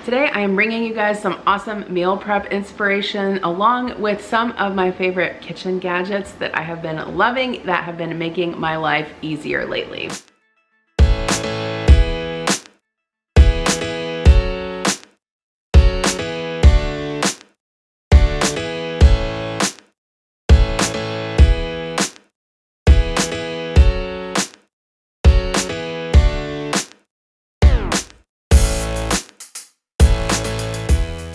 Today I am bringing you guys some awesome meal prep inspiration along with some of my favorite kitchen gadgets that I have been loving that have been making my life easier lately.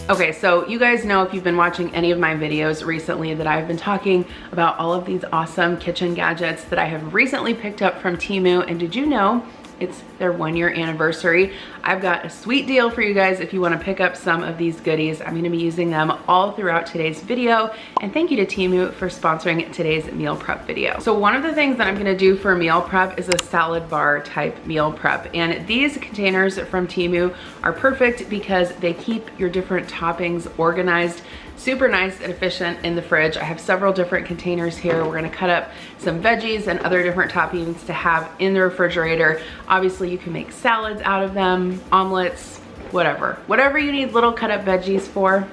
Okay, so you guys know if you've been watching any of my videos recently that I've been talking about all of these awesome kitchen gadgets that I have recently picked up from Temu. And did you know it's their 1-year anniversary? I've got a sweet deal for you guys if you want to pick up some of these goodies. I'm going to be using them all throughout today's video. And thank you to Temu for sponsoring today's meal prep video. So one of the things that I'm going to do for meal prep is a salad bar type meal prep. And these containers from Temu are perfect because they keep your different toppings organized super nice and efficient in the fridge. I have several different containers here. We're gonna cut up some veggies and other different toppings to have in the refrigerator. Obviously you can make salads out of them, omelets, whatever you need little cut up veggies for,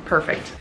perfect.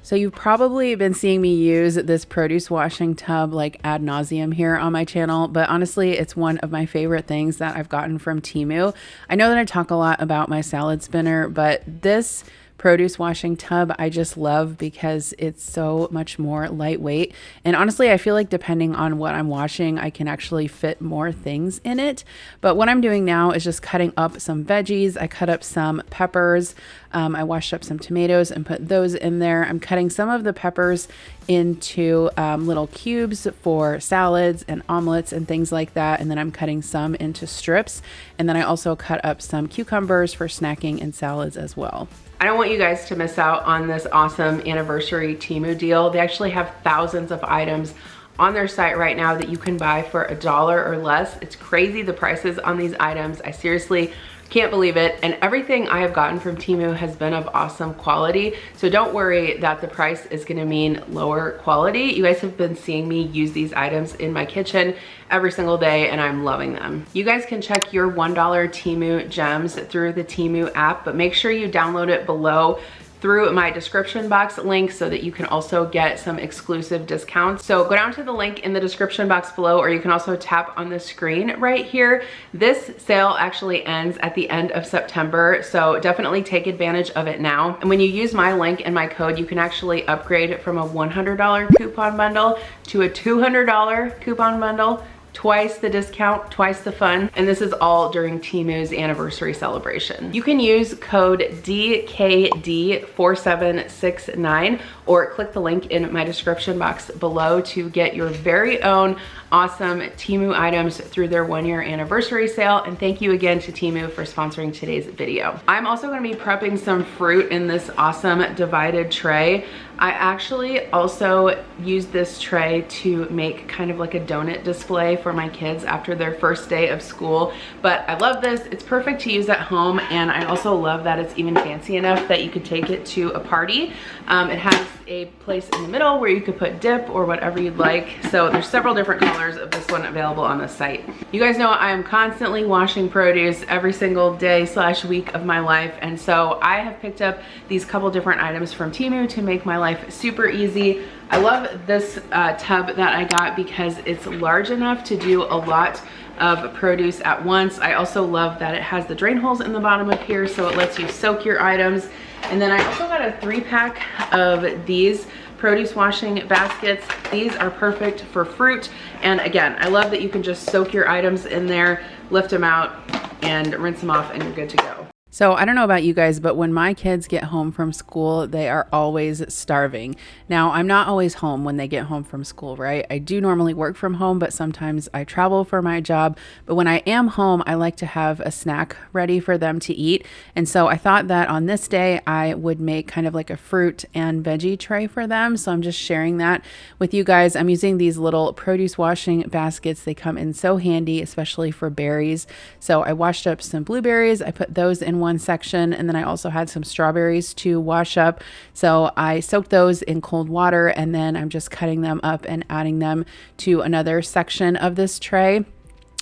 So you've probably been seeing me use this produce washing tub like ad nauseum here on my channel, but honestly, it's one of my favorite things that I've gotten from Temu. I know that I talk a lot about my salad spinner, but this produce washing tub I just love because it's so much more lightweight. And honestly, I feel like depending on what I'm washing, I can actually fit more things in it. But what I'm doing now is just cutting up some veggies. I cut up some peppers. I washed up some tomatoes and put those in there. I'm cutting some of the peppers into little cubes for salads and omelets and things like that. And then I'm cutting some into strips. And then I also cut up some cucumbers for snacking and salads as well. I don't want you guys to miss out on this awesome anniversary Temu deal. They actually have thousands of items on their site right now that you can buy for $1 or less. It's crazy the prices on these items. I seriously can't believe it. And everything I have gotten from Temu has been of awesome quality. So don't worry that the price is gonna mean lower quality. You guys have been seeing me use these items in my kitchen every single day and I'm loving them. You guys can check your $1 Temu gems through the Temu app, but make sure you download it below through my description box link so that you can also get some exclusive discounts. So go down to the link in the description box below, or you can also tap on the screen right here. This sale actually ends at the end of September, so definitely take advantage of it now. And when you use my link and my code, you can actually upgrade from a $100 coupon bundle to a $200 coupon bundle. Twice the discount, twice the fun, and this is all during Temu's anniversary celebration. You can use code DKD4769 or click the link in my description box below to get your very own awesome Temu items through their 1-year anniversary sale. And thank you again to Temu for sponsoring today's video. I'm also gonna be prepping some fruit in this awesome divided tray. I actually also used this tray to make kind of like a donut display for my kids after their first day of school. But I love this, it's perfect to use at home. And I also love that it's even fancy enough that you could take it to a party. It has a place in the middle where you could put dip or whatever you'd like. So there's several different colors of this one available on the site. You guys know I am constantly washing produce every single day / week of my life. And so I have picked up these couple different items from Temu to make my life super easy. I love this tub that I got because it's large enough to do a lot of produce at once. I also love that it has the drain holes in the bottom of here, so it lets you soak your items. And then I also got a 3-pack of these produce washing baskets. These are perfect for fruit. And again, I love that you can just soak your items in there, lift them out and rinse them off and you're good to go. So I don't know about you guys, but when my kids get home from school, they are always starving. Now, I'm not always home when they get home from school, right? I do normally work from home, but sometimes I travel for my job. But when I am home, I like to have a snack ready for them to eat. And so I thought that on this day, I would make kind of like a fruit and veggie tray for them. So I'm just sharing that with you guys. I'm using these little produce washing baskets. They come in so handy, especially for berries. So I washed up some blueberries. I put those in one section, and then I also had some strawberries to wash up. So I soaked those in cold water, and then I'm just cutting them up and adding them to another section of this tray.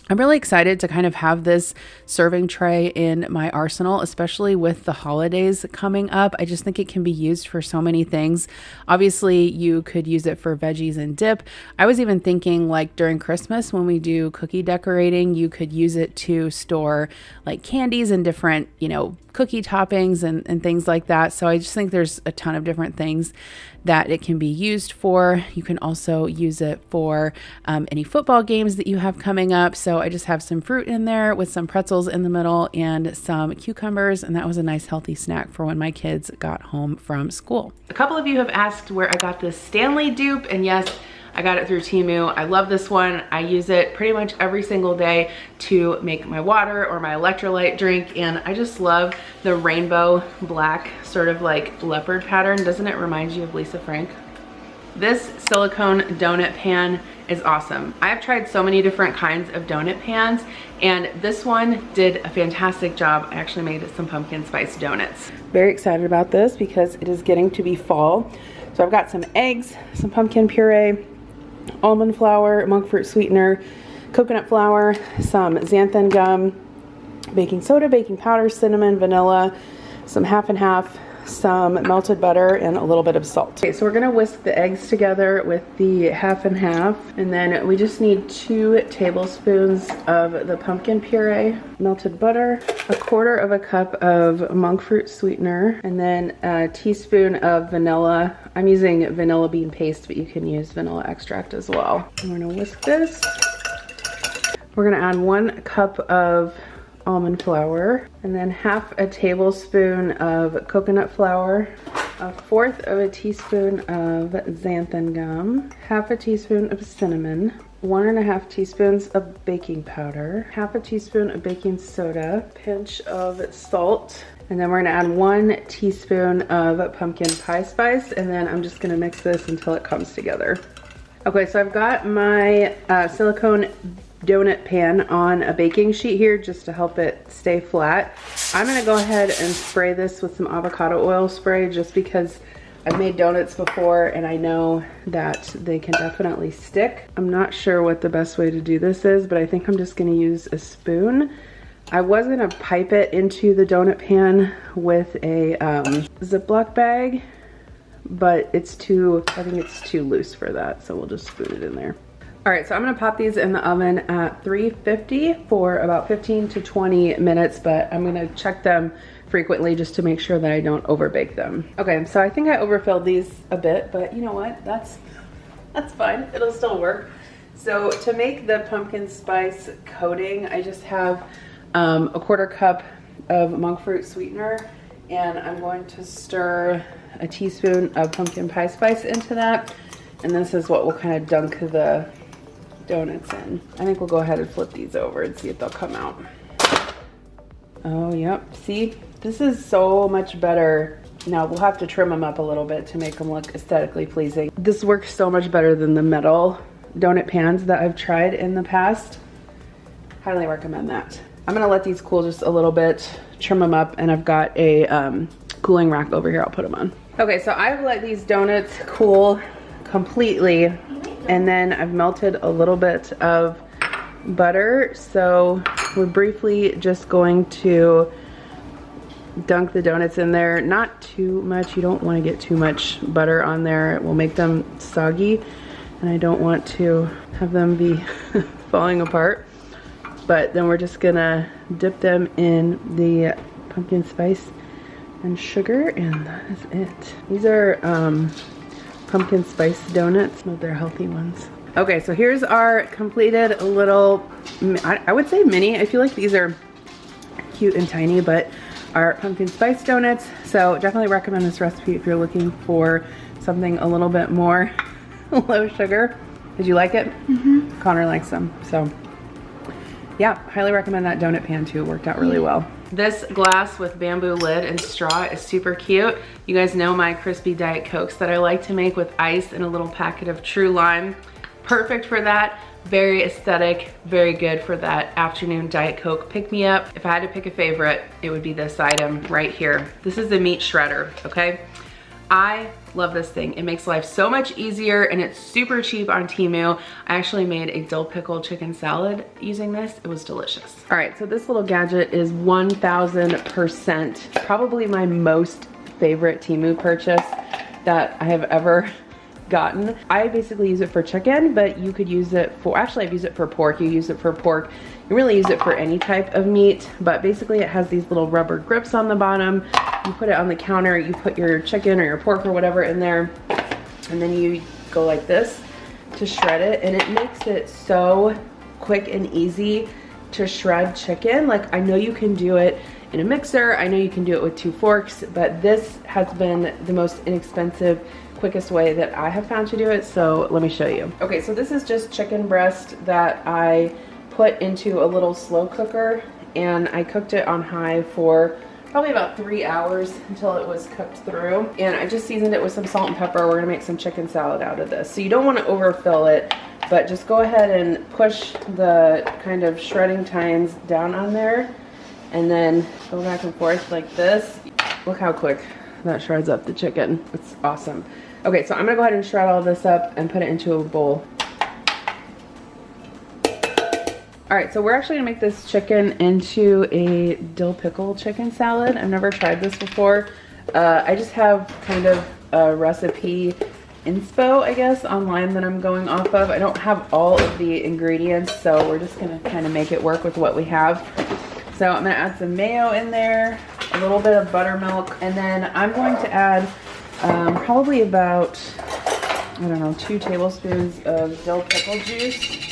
I'm really excited to kind of have this serving tray in my arsenal, especially with the holidays coming up. I just think it can be used for so many things. Obviously, you could use it for veggies and dip. I was even thinking like during Christmas when we do cookie decorating, you could use it to store like candies and different, you know, cookie toppings and things like that. So I just think there's a ton of different things that it can be used for. You can also use it for any football games that you have coming up. So I just have some fruit in there with some pretzels in the middle and some cucumbers. And that was a nice healthy snack for when my kids got home from school. A couple of you have asked where I got this Stanley Dupe, and yes, I got it through Temu. I love this one. I use it pretty much every single day to make my water or my electrolyte drink. And I just love the rainbow black sort of like leopard pattern. Doesn't it remind you of Lisa Frank? This silicone donut pan is awesome. I've tried so many different kinds of donut pans, and this one did a fantastic job. I actually made some pumpkin spice donuts. Very excited about this because it is getting to be fall. So I've got some eggs, some pumpkin puree, almond flour, monk fruit sweetener, coconut flour, some xanthan gum, baking soda, baking powder, cinnamon, vanilla, some half and half, some melted butter, and a little bit of salt. Okay, so we're gonna whisk the eggs together with the half and half, and then we just need 2 tablespoons of the pumpkin puree, melted butter, 1/4 cup of monk fruit sweetener, and then a teaspoon of vanilla. I'm using vanilla bean paste, but you can use vanilla extract as well. I'm gonna whisk this. We're gonna add 1 cup of almond flour, and then half a tablespoon of coconut flour, 1/4 teaspoon of xanthan gum, half a teaspoon of cinnamon, 1½ teaspoons of baking powder, half a teaspoon of baking soda, pinch of salt, and then we're gonna add 1 teaspoon of pumpkin pie spice, and then I'm just gonna mix this until it comes together. Okay, so I've got my silicone donut pan on a baking sheet here just to help it stay flat. I'm gonna go ahead and spray this with some avocado oil spray just because I've made donuts before and I know that they can definitely stick. I'm not sure what the best way to do this is, but I think I'm just gonna use a spoon. I was gonna pipe it into the donut pan with a Ziploc bag, but I think it's too loose for that, so we'll just spoon it in there. All right, so I'm gonna pop these in the oven at 350 for about 15 to 20 minutes, but I'm gonna check them frequently just to make sure that I don't overbake them. Okay, so I think I overfilled these a bit, but you know what? That's fine, it'll still work. So to make the pumpkin spice coating, I just have a 1/4 cup of monk fruit sweetener, and I'm going to stir a teaspoon of pumpkin pie spice into that. And this is what will kind of dunk the donuts in. I think we'll go ahead and flip these over and see if they'll come out. Oh, yep. See, this is so much better. Now we'll have to trim them up a little bit to make them look aesthetically pleasing. This works so much better than the metal donut pans that I've tried in the past. Highly recommend that. I'm gonna let these cool just a little bit, trim them up, and I've got a cooling rack over here I'll put them on. Okay, so I've let these donuts cool completely, and then I've melted a little bit of butter. So we're briefly just going to dunk the donuts in there. Not too much, you don't want to get too much butter on there. It will make them soggy, and I don't want to have them be falling apart. But then we're just gonna dip them in the pumpkin spice and sugar, and that is it. These are pumpkin spice donuts, but they're healthy ones. Okay, so here's our completed little, I would say mini. I feel like these are cute and tiny, but our pumpkin spice donuts. So definitely recommend this recipe if you're looking for something a little bit more low sugar. Did you like it? Mm-hmm. Connor likes them, so yeah, highly recommend that donut pan too. It worked out really well. This glass with bamboo lid and straw is super cute. You guys know my crispy Diet Cokes that I like to make with ice and a little packet of True Lime. Perfect for that. Very aesthetic, very good for that afternoon Diet Coke pick-me-up. If I had to pick a favorite, it would be this item right here. This is the meat shredder, okay? I love this thing. It makes life so much easier and it's super cheap on Temu. I actually made a dill pickle chicken salad using this. It was delicious. All right, so this little gadget is 1000% probably my most favorite Temu purchase that I have ever gotten. I basically use it for chicken, but you could use it for, actually I've used it for pork. You use it for pork. You really use it for any type of meat, but basically it has these little rubber grips on the bottom. You put it on the counter, you put your chicken or your pork or whatever in there, and then you go like this to shred it, and it makes it so quick and easy to shred chicken. Like, I know you can do it in a mixer, I know you can do it with 2 forks, but this has been the most inexpensive, quickest way that I have found to do it, so let me show you. Okay, so this is just chicken breast that I put into a little slow cooker, and I cooked it on high for probably about 3 hours until it was cooked through. And I just seasoned it with some salt and pepper. We're gonna make some chicken salad out of this. So you don't wanna overfill it, but just go ahead and push the kind of shredding tines down on there and then go back and forth like this. Look how quick that shreds up the chicken. It's awesome. Okay, so I'm gonna go ahead and shred all this up and put it into a bowl. All right, so we're actually gonna make this chicken into a dill pickle chicken salad. I've never tried this before. I just have kind of a recipe inspo, I guess, online that I'm going off of. I don't have all of the ingredients, so we're just gonna kind of make it work with what we have. So I'm gonna add some mayo in there, a little bit of buttermilk, and then I'm going to add probably about, I don't know, 2 tablespoons of dill pickle juice.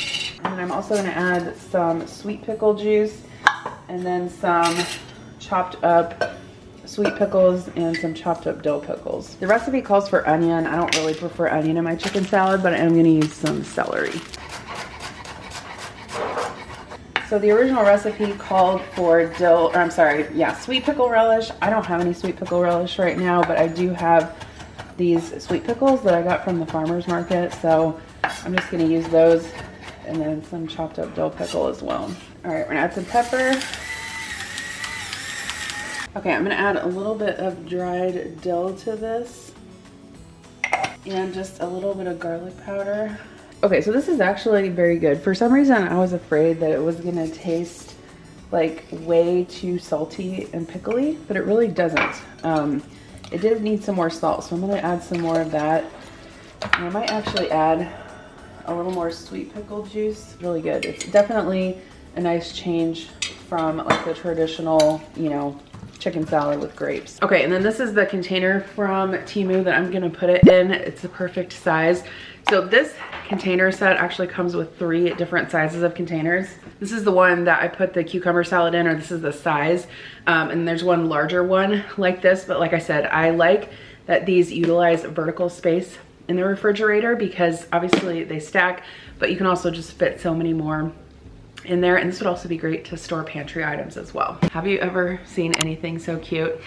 And I'm also going to add some sweet pickle juice and then some chopped up sweet pickles and some chopped up dill pickles. The recipe calls for onion. I don't really prefer onion in my chicken salad, but I am going to use some celery. So the original recipe called for sweet pickle relish. I don't have any sweet pickle relish right now, but I do have these sweet pickles that I got from the farmer's market. So I'm just going to use those. And then some chopped up dill pickle as well. All right, we're gonna add some pepper. Okay, I'm gonna add a little bit of dried dill to this and just a little bit of garlic powder. Okay, so this is actually very good. For some reason, I was afraid that it was gonna taste like way too salty and pickly, but it really doesn't. It did need some more salt, so I'm gonna add some more of that. And I might actually add a little more sweet pickle juice. Really good. It's definitely a nice change from like the traditional, you know, chicken salad with grapes. Okay, and then this is the container from Temu that I'm gonna put it in. It's the perfect size. So this container set actually comes with 3 different sizes of containers. This is the one that I put the cucumber salad in, or this is the size. And there's one larger one like this, but like I said, I like that these utilize vertical space in the refrigerator because obviously they stack, but you can also just fit so many more in there. And this would also be great to store pantry items as well. Have you ever seen anything so cute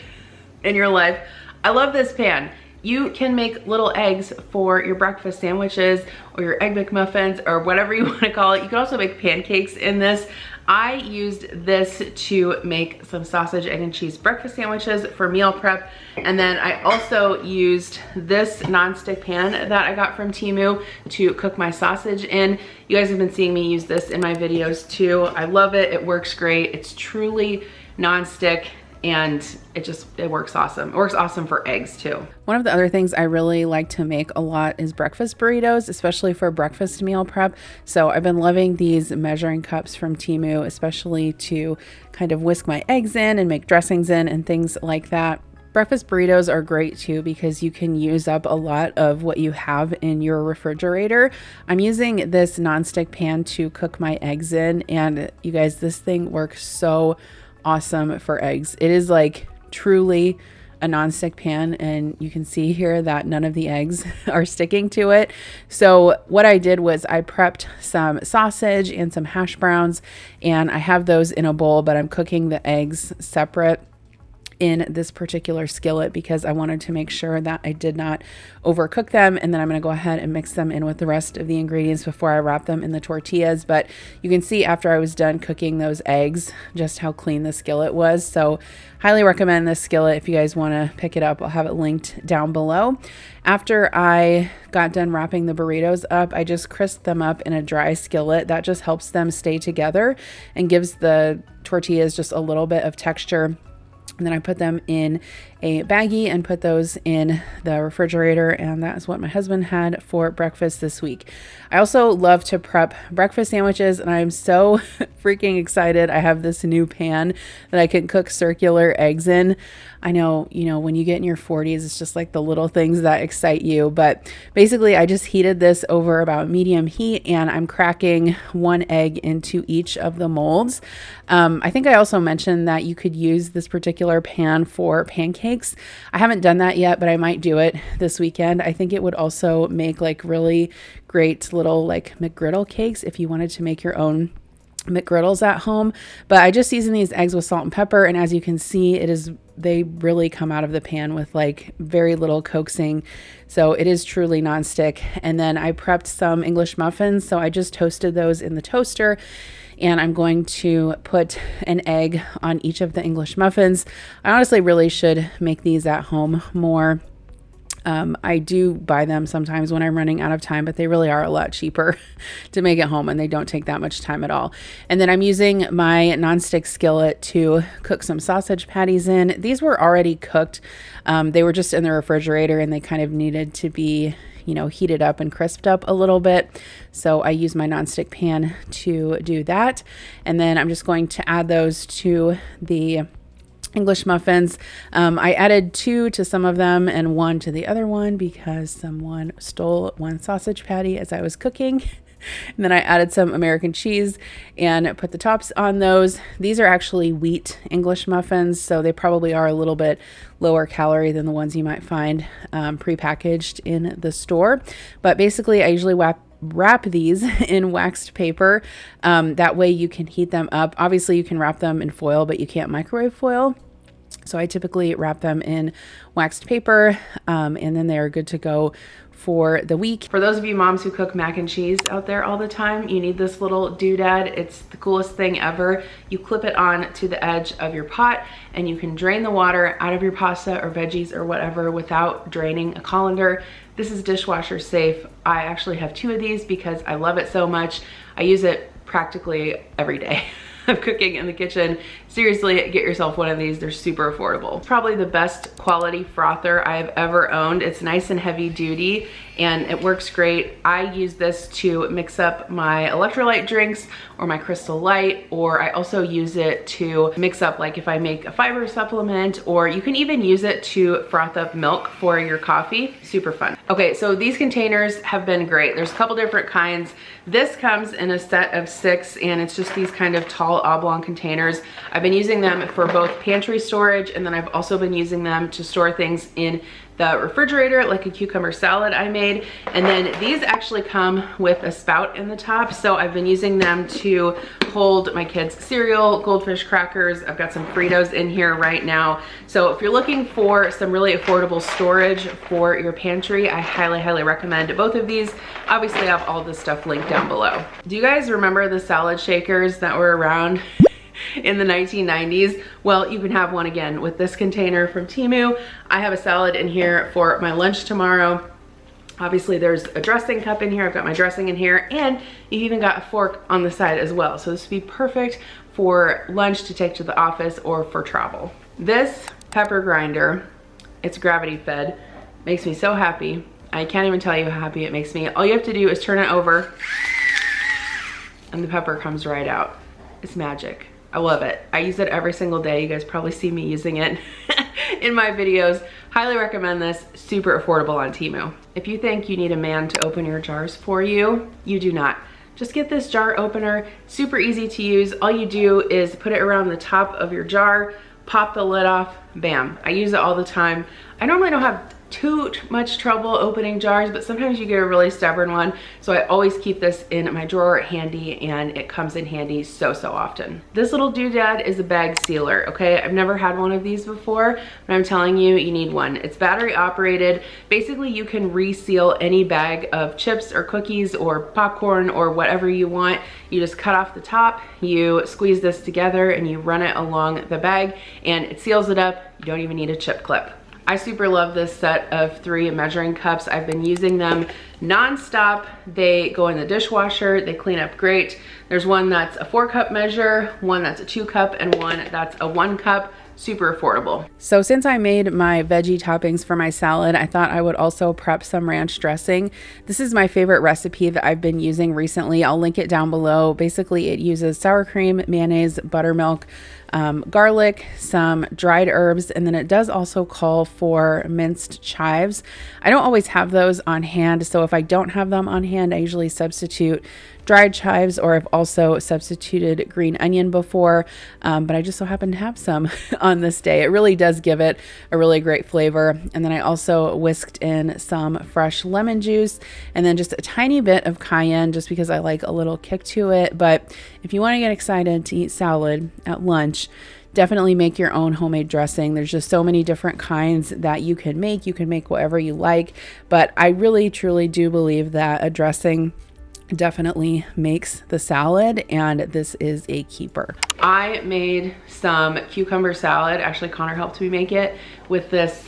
in your life? I love this pan. You can make little eggs for your breakfast sandwiches or your egg McMuffins or whatever you want to call it. You can also make pancakes in this. I used this to make some sausage, egg, and cheese breakfast sandwiches for meal prep. And then I also used this nonstick pan that I got from Temu to cook my sausage in. You guys have been seeing me use this in my videos too. I love it. It works great. It's truly nonstick. And it works awesome. It works awesome for eggs too. One of the other things I really like to make a lot is breakfast burritos, especially for breakfast meal prep. So I've been loving these measuring cups from Temu, especially to kind of whisk my eggs in and make dressings in and things like that. Breakfast burritos are great too because you can use up a lot of what you have in your refrigerator. I'm using this nonstick pan to cook my eggs in, and you guys, this thing works so awesome for eggs. It is like truly a nonstick pan, and you can see here that none of the eggs are sticking to it. So what I did was I prepped some sausage and some hash browns, and I have those in a bowl, but I'm cooking the eggs separate. in this particular skillet because I wanted to make sure that I did not overcook them. And then I'm going to go ahead and mix them in with the rest of the ingredients before I wrap them in the tortillas. But you can see after I was done cooking those eggs just how clean the skillet was. So highly recommend this skillet if you guys want to pick it up. I'll have it linked down below. After I got done wrapping the burritos up, I just crisped them up in a dry skillet. That just helps them stay together and gives the tortillas just a little bit of texture. And then I put them in a baggie and put those in the refrigerator, and that is what my husband had for breakfast this week. I also love to prep breakfast sandwiches, and I'm so freaking excited. I have this new pan that I can cook circular eggs in. I know, when you get in your 40s, it's just like the little things that excite you. But basically, I just heated this over about medium heat, and I'm cracking one egg into each of the molds. I think I also mentioned that you could use this particular pan for pancakes. I haven't done that yet, but I might do it this weekend. I think it would also make like really great little like McGriddle cakes if you wanted to make your own McGriddles at home. But I just seasoned these eggs with salt and pepper, and as you can see, they really come out of the pan with like very little coaxing. So it is truly nonstick. And then I prepped some English muffins. So I just toasted those in the toaster, and I'm going to put an egg on each of the English muffins. I honestly really should make these at home more. I do buy them sometimes when I'm running out of time, but they really are a lot cheaper to make at home, and they don't take that much time at all. And then I'm using my nonstick skillet to cook some sausage patties in. These were already cooked. They were just in the refrigerator, and they kind of needed to be, heated up and crisped up a little bit. So I use my nonstick pan to do that. And then I'm just going to add those to the English muffins. I added 2 to some of them and 1 to the other one because someone stole one sausage patty as I was cooking. And then I added some American cheese and put the tops on those. These are actually wheat English muffins, so they probably are a little bit lower calorie than the ones you might find prepackaged in the store. But basically, I usually wrap these in waxed paper. That way you can heat them up. Obviously, you can wrap them in foil, but you can't microwave foil. So I typically wrap them in waxed paper, and then they are good to go for the week. For those of you moms who cook mac and cheese out there all the time, you need this little doodad. It's the coolest thing ever. You clip it on to the edge of your pot, and you can drain the water out of your pasta or veggies or whatever without draining a colander. This is dishwasher safe. I actually have 2 of these because I love it so much. I use it practically every day of cooking in the kitchen. Seriously, get yourself one of these. They're super affordable. It's probably the best quality frother I've ever owned. It's nice and heavy duty, and it works great. I use this to mix up my electrolyte drinks or my Crystal Light, or I also use it to mix up like if I make a fiber supplement, or you can even use it to froth up milk for your coffee. Super fun. Okay, so these containers have been great. There's a couple different kinds. This comes in a set of 6, and it's just these kind of tall oblong containers. I've been using them for both pantry storage, and then I've also been using them to store things in the refrigerator, like a cucumber salad I made. And then these actually come with a spout in the top, so I've been using them to hold my kids' cereal, goldfish crackers. I've got some Fritos in here right now. So if you're looking for some really affordable storage for your pantry, I highly, highly recommend both of these. Obviously, I have all this stuff linked down below. Do you guys remember the salad shakers that were around in the 1990s? Well, you can have one again with this container from Temu. I have a salad in here for my lunch tomorrow. Obviously, there's a dressing cup in here. I've got my dressing in here, and you've even got a fork on the side as well. So this would be perfect for lunch to take to the office or for travel. This pepper grinder, it's gravity fed, makes me so happy. I can't even tell you how happy it makes me. All you have to do is turn it over, and the pepper comes right out. It's magic. I love it. I use it every single day. You guys probably see me using it in my videos. Highly recommend this. Super affordable on Temu. If you think you need a man to open your jars for you, you do not. Just get this jar opener. Super easy to use. All you do is put it around the top of your jar, pop the lid off, bam. I use it all the time. I normally don't have too much trouble opening jars, but sometimes you get a really stubborn one. So I always keep this in my drawer handy, and it comes in handy so often. This little doodad is a bag sealer, okay? I've never had one of these before, but I'm telling you, you need one. It's battery operated. Basically, you can reseal any bag of chips or cookies or popcorn or whatever you want. You just cut off the top, you squeeze this together, and you run it along the bag, and it seals it up. You don't even need a chip clip. I super love this set of 3 measuring cups. I've been using them non-stop. They go in the dishwasher, they clean up great. There's one that's a 4-cup measure, one that's a 2-cup, and one that's a 1-cup. Super affordable. So since I made my veggie toppings for my salad, I thought I would also prep some ranch dressing. This is my favorite recipe that I've been using recently. I'll link it down below. Basically, it uses sour cream, mayonnaise, buttermilk, garlic, some dried herbs, and then it does also call for minced chives. I don't always have those on hand, so if I don't have them on hand, I usually substitute dried chives, or I've also substituted green onion before, but I just so happen to have some on this day. It really does give it a really great flavor. And then I also whisked in some fresh lemon juice and then just a tiny bit of cayenne, just because I like a little kick to it. But if you want to get excited to eat salad at lunch, definitely make your own homemade dressing. There's just so many different kinds that you can make. You can make whatever you like, but I really truly do believe that a dressing definitely makes the salad, and this is a keeper. I made some cucumber salad. Actually, Connor helped me make it with this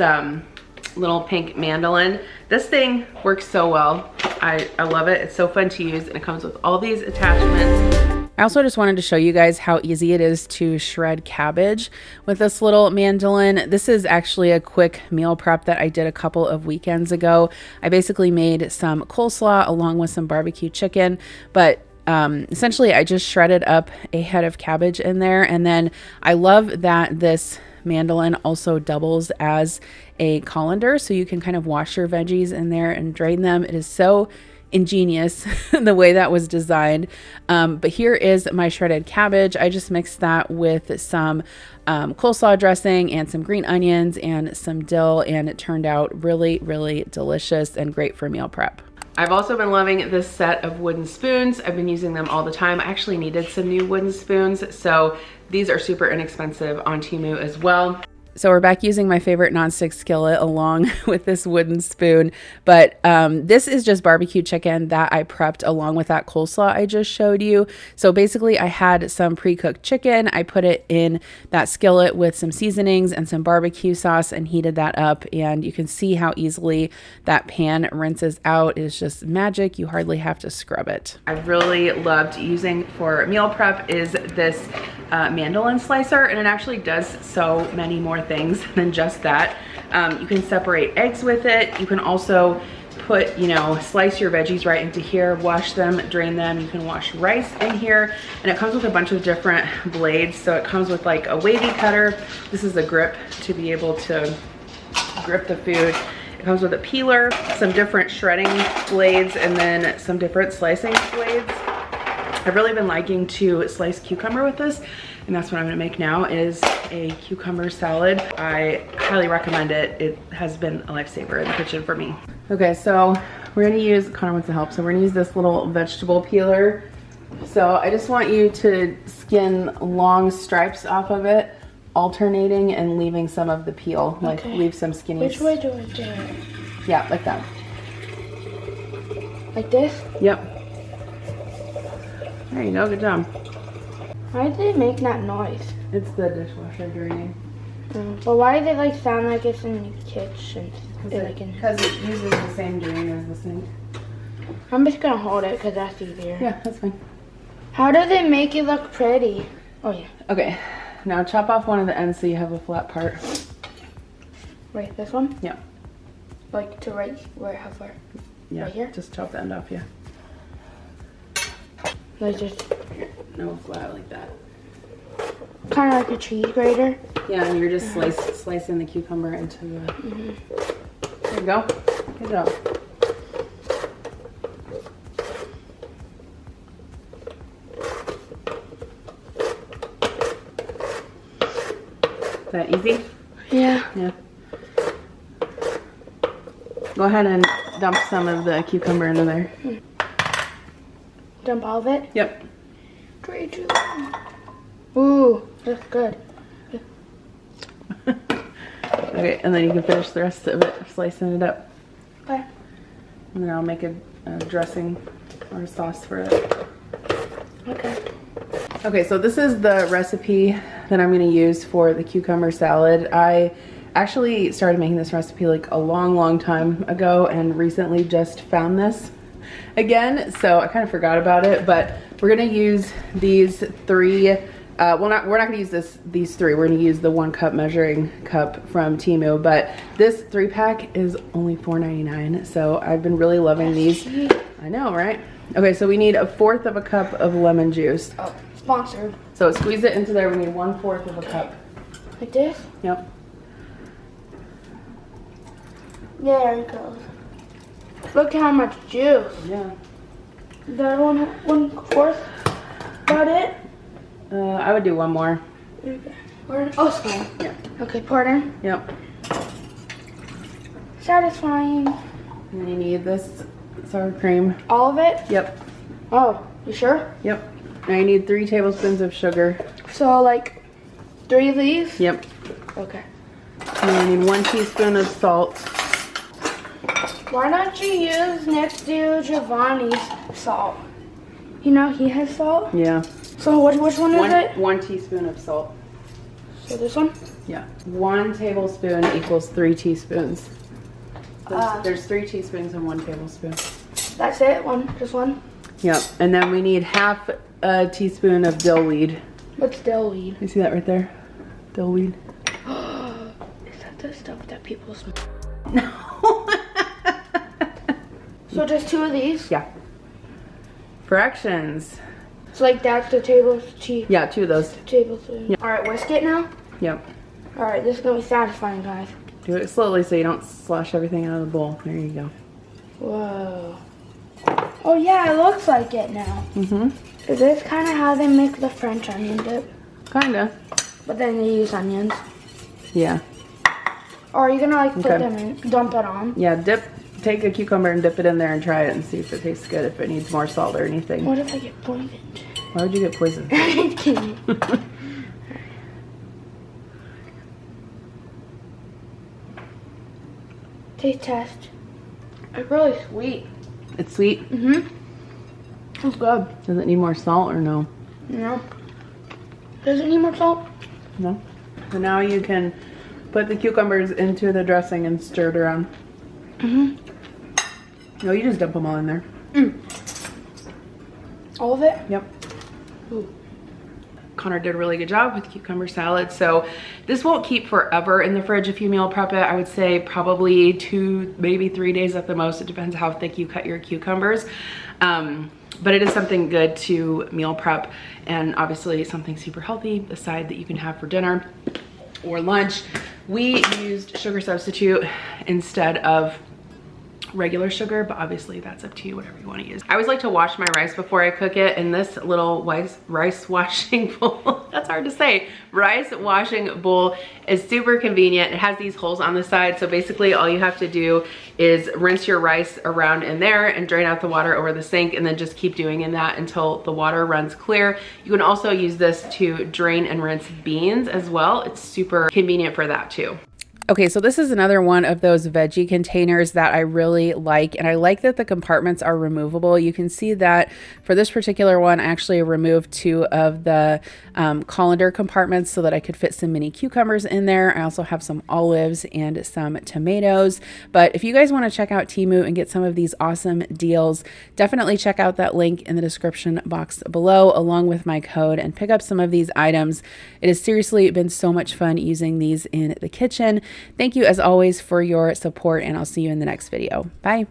little pink mandolin. This thing works so well. I love it. It's so fun to use, and it comes with all these attachments. I also just wanted to show you guys how easy it is to shred cabbage with this little mandolin. This is actually a quick meal prep that I did a couple of weekends ago. I basically made some coleslaw along with some barbecue chicken, but essentially I just shredded up a head of cabbage in there. And then I love that this mandolin also doubles as a colander, so you can kind of wash your veggies in there and drain them. It is so ingenious the way that was designed. But here is my shredded cabbage. I just mixed that with some coleslaw dressing and some green onions and some dill, and it turned out really delicious and great for meal prep. I've also been loving this set of wooden spoons. I've been using them all the time. I actually needed some new wooden spoons, so these are super inexpensive on Temu as well. So we're back using my favorite nonstick skillet along with this wooden spoon. But this is just barbecue chicken that I prepped along with that coleslaw I just showed you. So basically I had some pre-cooked chicken. I put it in that skillet with some seasonings and some barbecue sauce and heated that up. And you can see how easily that pan rinses out. It's just magic. You hardly have to scrub it. I really loved using for meal prep is this mandolin slicer, and it actually does so many more things than just that. You can separate eggs with it. You can also put, slice your veggies right into here, wash them, drain them. You can wash rice in here, and it comes with a bunch of different blades. So it comes with like a wavy cutter. This is a grip to be able to grip the food. It comes with a peeler, some different shredding blades, and then some different slicing blades. I've really been liking to slice cucumber with this, and that's what I'm gonna make now is a cucumber salad. I highly recommend it. It has been a lifesaver in the kitchen for me. Okay, so we're gonna use, Connor wants to help, so we're gonna use this little vegetable peeler. So I just want you to skin long stripes off of it, alternating and leaving some of the peel, like leave some skinny. Which way do I do it? Yeah, like that. Like this? Yep. There you go, good job. Why did it make that noise? It's the dishwasher draining. But why does it like sound like it's in the kitchen? Because it uses the same drain as the sink. I'm just gonna hold it because that's easier. Yeah, that's fine. How does it make it look pretty? Oh yeah. Okay, now chop off one of the ends so you have a flat part. Right, this one? Yeah. Like to right where, how far? Yeah, right here? Just chop the end off, yeah. Like just... No, flat like that. Kind of like a cheese grater? Yeah, and you're just slicing the cucumber into the... There you go. Good job. Is that easy? Yeah. Yeah. Go ahead and dump some of the cucumber into there. Dump all of it? Yep. 3, 2, 1. Ooh, that's good. Okay, and then you can finish the rest of it, slicing it up. Okay. And then I'll make a dressing or a sauce for it. Okay. Okay, so this is the recipe that I'm gonna use for the cucumber salad. I actually started making this recipe like a long time ago and recently just found this again, so I kind of forgot about it, but we're gonna use these 3, we're not gonna use these 3, we're gonna use the 1 cup measuring cup from Temu, but this 3-pack is only $4.99, so I've been really loving these. I know, right? Okay, so we need 1/4 of a cup of lemon juice. Oh, sponsored. So squeeze it into there, we need 1/4 of a cup. Like this? Yep. There it goes. Look how much juice. Yeah. Is that 1/4? About it? I would do 1 more. Okay. Oh, small. Yeah. Okay, pour it in. Yep. Satisfying. And then you need this sour cream. All of it? Yep. Oh, you sure? Yep. Now you need 3 tablespoons of sugar. So like 3 of these? Yep. Okay. And then you need 1 teaspoon of salt. Why don't you use next to Giovanni's salt? You know he has salt? Yeah. So which one is it? 1 teaspoon of salt. So this one? Yeah. 1 tablespoon equals 3 teaspoons. There's 3 teaspoons and 1 tablespoon. That's it? Just one? Yep. And then we need 1/2 a teaspoon of dill weed. What's dill weed? You see that right there? Dill weed. Is that the stuff that people smoke? No. So just 2 of these? Yeah. Fractions. So like that's the tablespoon. Yeah, 2 of those. Tablespoon. Yeah. Alright, whisk it now? Yep. Alright, this is gonna be satisfying, guys. Do it slowly so you don't slosh everything out of the bowl. There you go. Whoa. Oh yeah, it looks like it now. Mm-hmm. Is this kind of how they make the French onion dip? Kinda. But then they use onions. Yeah. Or are you gonna like put Okay. them in, dump it on? Yeah, take a cucumber and dip it in there and try it and see if it tastes good, if it needs more salt or anything. What if I get poisoned? Why would you get poisoned? I'm kidding. Taste test. It's really sweet. It's sweet. Mm-hmm. It's good. Does it need more salt or no? No. Does it need more salt? No. So now you can put the cucumbers into the dressing and stir it around. Mm-hmm. No, you just dump them all in there. All of it? Yep. Ooh. Connor did a really good job with cucumber salad. So this won't keep forever in the fridge if you meal prep it. I would say probably 2, maybe 3 days at the most. It depends how thick you cut your cucumbers. But it is something good to meal prep, and obviously something super healthy, a side that you can have for dinner or lunch. We used sugar substitute instead of regular sugar, but obviously that's up to you, whatever you want to use. I always like to wash my rice before I cook it, and this little rice washing bowl, that's hard to say, rice washing bowl is super convenient. It has these holes on the side, so basically all you have to do is rinse your rice around in there and drain out the water over the sink, and then just keep doing that until the water runs clear. You can also use this to drain and rinse beans as well. It's super convenient for that too. Okay, so this is another one of those veggie containers that I really like, and I like that the compartments are removable. You can see that for this particular one, I actually removed 2 of the colander compartments so that I could fit some mini cucumbers in there. I also have some olives and some tomatoes. But if you guys want to check out Temu and get some of these awesome deals, definitely check out that link in the description box below along with my code and pick up some of these items. It has seriously been so much fun using these in the kitchen. Thank you as always for your support, and I'll see you in the next video. Bye.